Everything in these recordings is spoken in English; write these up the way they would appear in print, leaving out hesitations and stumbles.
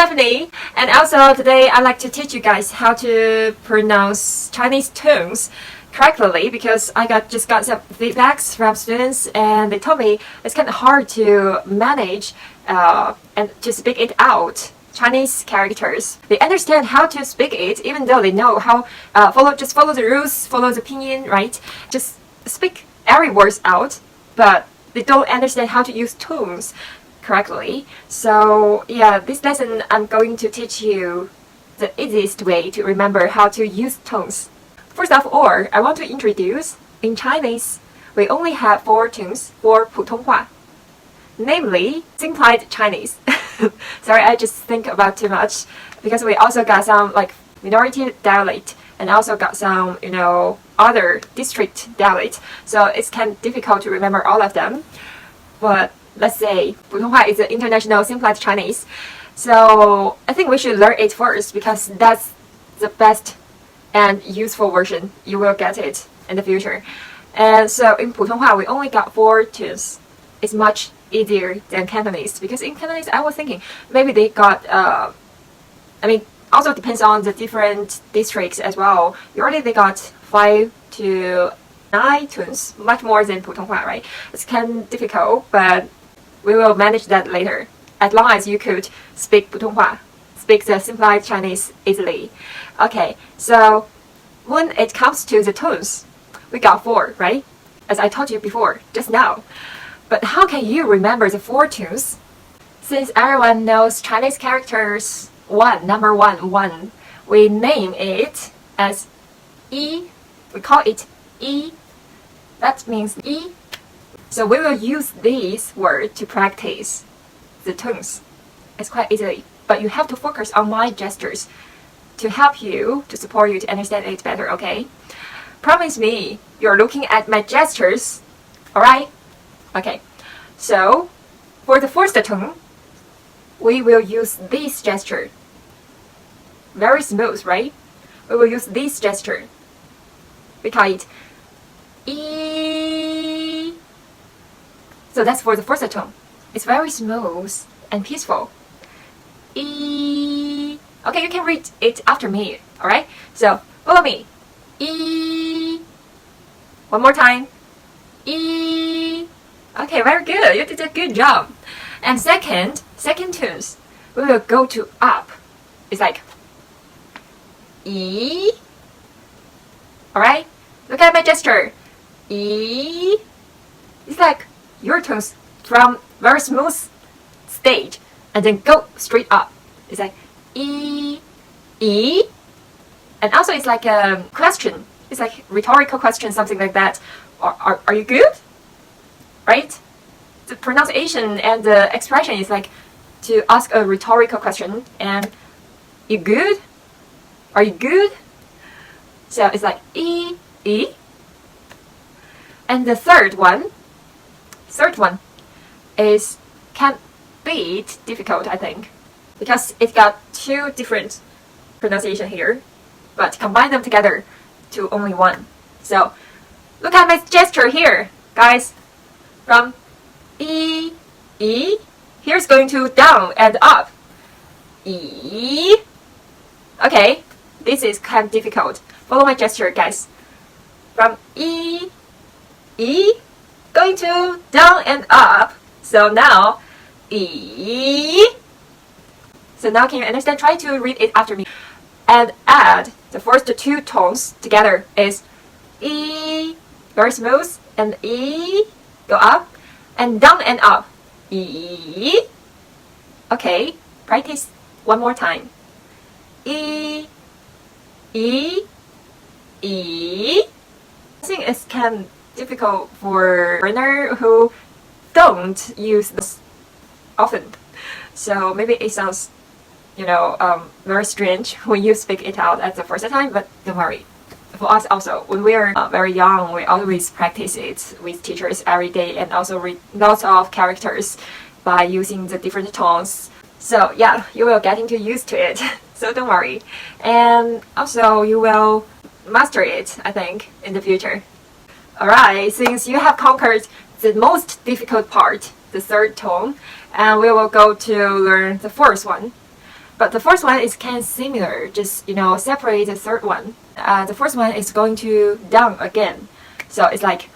Stephanie, and also today I'd like to teach you guys how to pronounce Chinese tones correctly because I just got some feedbacks from students and they told me it's kind of hard to manage and to speak it out. Chinese characters. They understand how to speak it even though they know how just follow the rules, follow the pinyin, right? Just speak every word out, but they don't understand how to use tones correctly. So yeah, this lesson I'm going to teach you the easiest way to remember how to use tones. First of all, I want to introduce, in Chinese, we only have 4 tones for 普通话, namely simplified Chinese. Sorry, I just think about too much because we also got some like minority dialect and also got some, other district dialect. So it's kind of difficult to remember all of them. But let's say 普通话 is an international simplified Chinese. So I think we should learn it first because that's the best and useful version. You will get it in the future. And so in 普通话, we only got 4 tones. It's much easier than Cantonese because in Cantonese I was thinking maybe they got also depends on the different districts as well. Usually they got 5 to 9 tones, much more than 普通话, right? It's kind of difficult, but we will manage that later. As long as you could speak 普通话, speak the simplified Chinese easily. Okay, so when it comes to the tones, we got 4, right? As I told you before, just now. But how can you remember the 4 tones? Since everyone knows Chinese characters, number one, we name it as E. We call it E. That means E. So we will use this word to practice the tones. It's quite easy, but you have to focus on my gestures to help you, to support you to understand it better, okay? Promise me you're looking at my gestures, alright? Okay, so for the first tone, we will use this gesture. Very smooth, right? We will use this gesture. We call it E. So that's for the first tone. It's very smooth and peaceful. E. Okay, you can read it after me, alright? So follow me. E. One more time. E. Okay, very good. You did a good job. And second tones, we will go to up. It's like E. Alright? Look at my gesture. E. It's like your tones from very smooth stage and then go straight up. It's like E. E. And also it's like a question. It's like rhetorical question, something like that. Are you good? Right? The pronunciation and the expression is like to ask a rhetorical question and you good? Are you good? So it's like E, E. And the third one is can be difficult, I think, because it got 2 different pronunciation here, but combine them together to only one. So look at my gesture here, guys. From E, E, here's going to down and up. E. Okay, this is kind of difficult. Follow my gesture, guys. From E, E, going to down and up. So now, E. So now can you understand? Try to read it after me. And add the first 2 tones together is E, very smooth, and E, go up, and down and up. E. Okay, practice one more time. E, E, E. I think it's kind of difficult for learner who don't use this often. So maybe it sounds, very strange when you speak it out at the first time, but don't worry. For us also, when we are very young, we always practice it with teachers every day and also read lots of characters by using the different tones. So yeah, you will get used to it. So don't worry. And also you will master it, I think, in the future. Alright, since you have conquered the most difficult part, the third tone, and we will go to learn the fourth one. But the first one is kind of similar, just separate the third one. The first one is going to down again, so it's like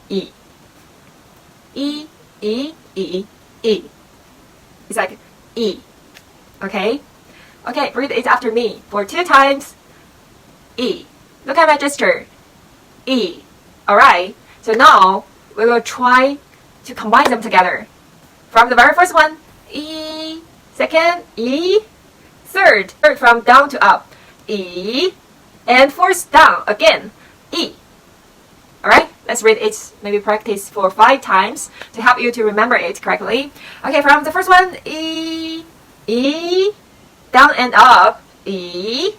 E, E, E, E, E. It's like E. Okay? Okay, read it after me for 2 times. E. Look at my gesture. E. Alright, so now we will try to combine them together. From the very first one, E. Second, E. Third from down to up, E. And fourth down again, E. Alright, let's read it, maybe practice for 5 times to help you to remember it correctly. Okay, from the first one, E, E, down and up, E,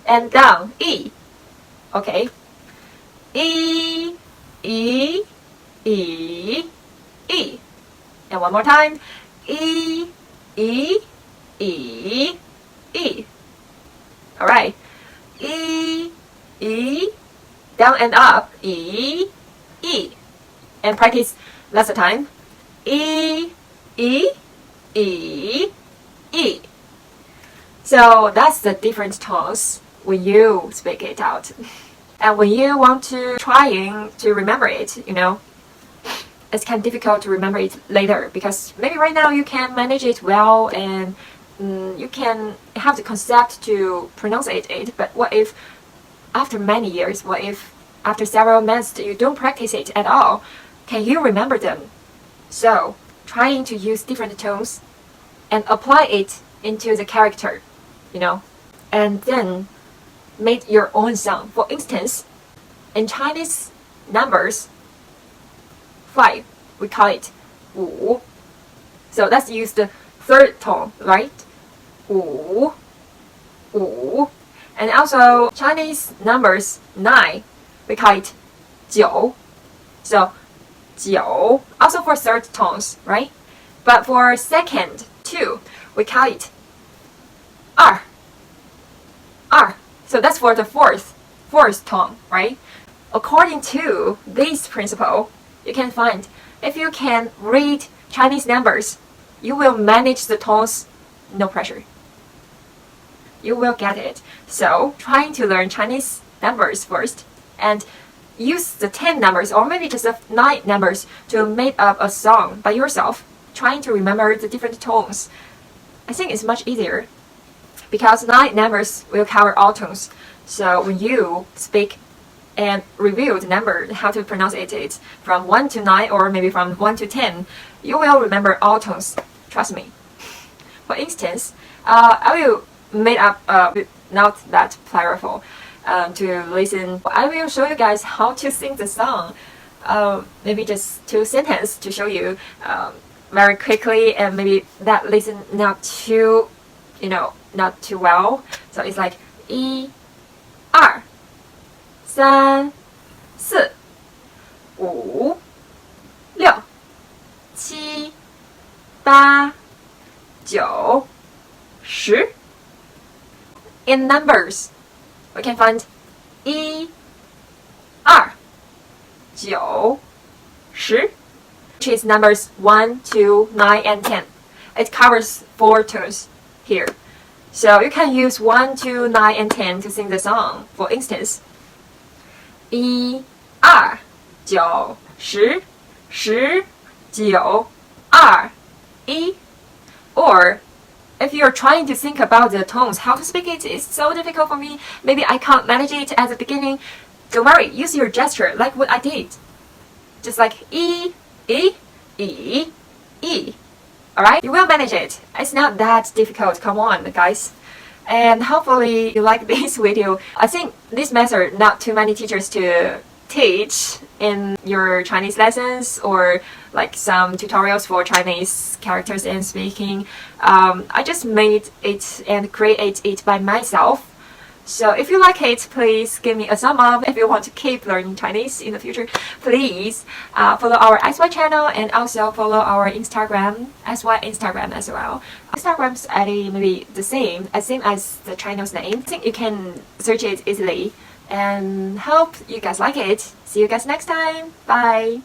and down, E. Okay, E, E, E, E. And one more time, E, E, E, E. Alright, E, E, down and up, E, E. And practice lots of time. E, E, E, E. So that's the different tones when you speak it out. And when you want to trying to remember it, it's kind of difficult to remember it later, because maybe right now you can manage it well and you can have the concept to pronounce it, but what if after many years, what if after several months you don't practice it at all? Can you remember them? So, trying to use different tones and apply it into the character, and then make your own sound. For instance, in Chinese numbers, 5, we call it 五. So let's use the third tone, right? 五, 五. And also Chinese numbers 9, we call it 九. So 九, also for third tones, right? But for second 2, we call it 二, 二. So that's for the fourth tone, right? According to this principle, you can find if you can read Chinese numbers, you will manage the tones, no pressure. You will get it. So, trying to learn Chinese numbers first and use the 10 numbers or maybe just the 9 numbers to make up a song by yourself, trying to remember the different tones. I think it's much easier because 9 numbers will cover all tones. So when you speak and review the number, how to pronounce it from 1 to 9 or maybe from 1 to 10, you will remember all tones. Trust me. For instance, I will make up not that powerful to listen. I will show you guys how to sing the song. Maybe just 2 sentences to show you very quickly, and maybe that listen not too, not too well. So it's like 1, 2, 3, 4, 5, 6, 7, 8, 9, 10. In numbers, we can find 1, 2, 9, 10, which is numbers 1, 2, 9, and 10. It covers 4 tones here. So you can use 1, 2, 9, and 10 to sing the song. For instance, 1, 2, 9, 10, 10, 9, 2, 1. Or if you're trying to think about the tones, how to speak it is so difficult for me. Maybe I can't manage it at the beginning. Don't worry, use your gesture like what I did. Just like E, E, E, E. Alright? You will manage it. It's not that difficult. Come on, guys. And hopefully you like this video. I think this method not too many teachers to teach in your Chinese lessons or like some tutorials for Chinese characters and speaking. I just made it and create it by myself. So if you like it, please give me a thumb up. If you want to keep learning Chinese in the future, please follow our SY channel and also follow our Instagram, SY Instagram as well. Instagram's ID maybe the same as the channel's name. I think you can search it easily. And hope you guys like it. See you guys next time. Bye.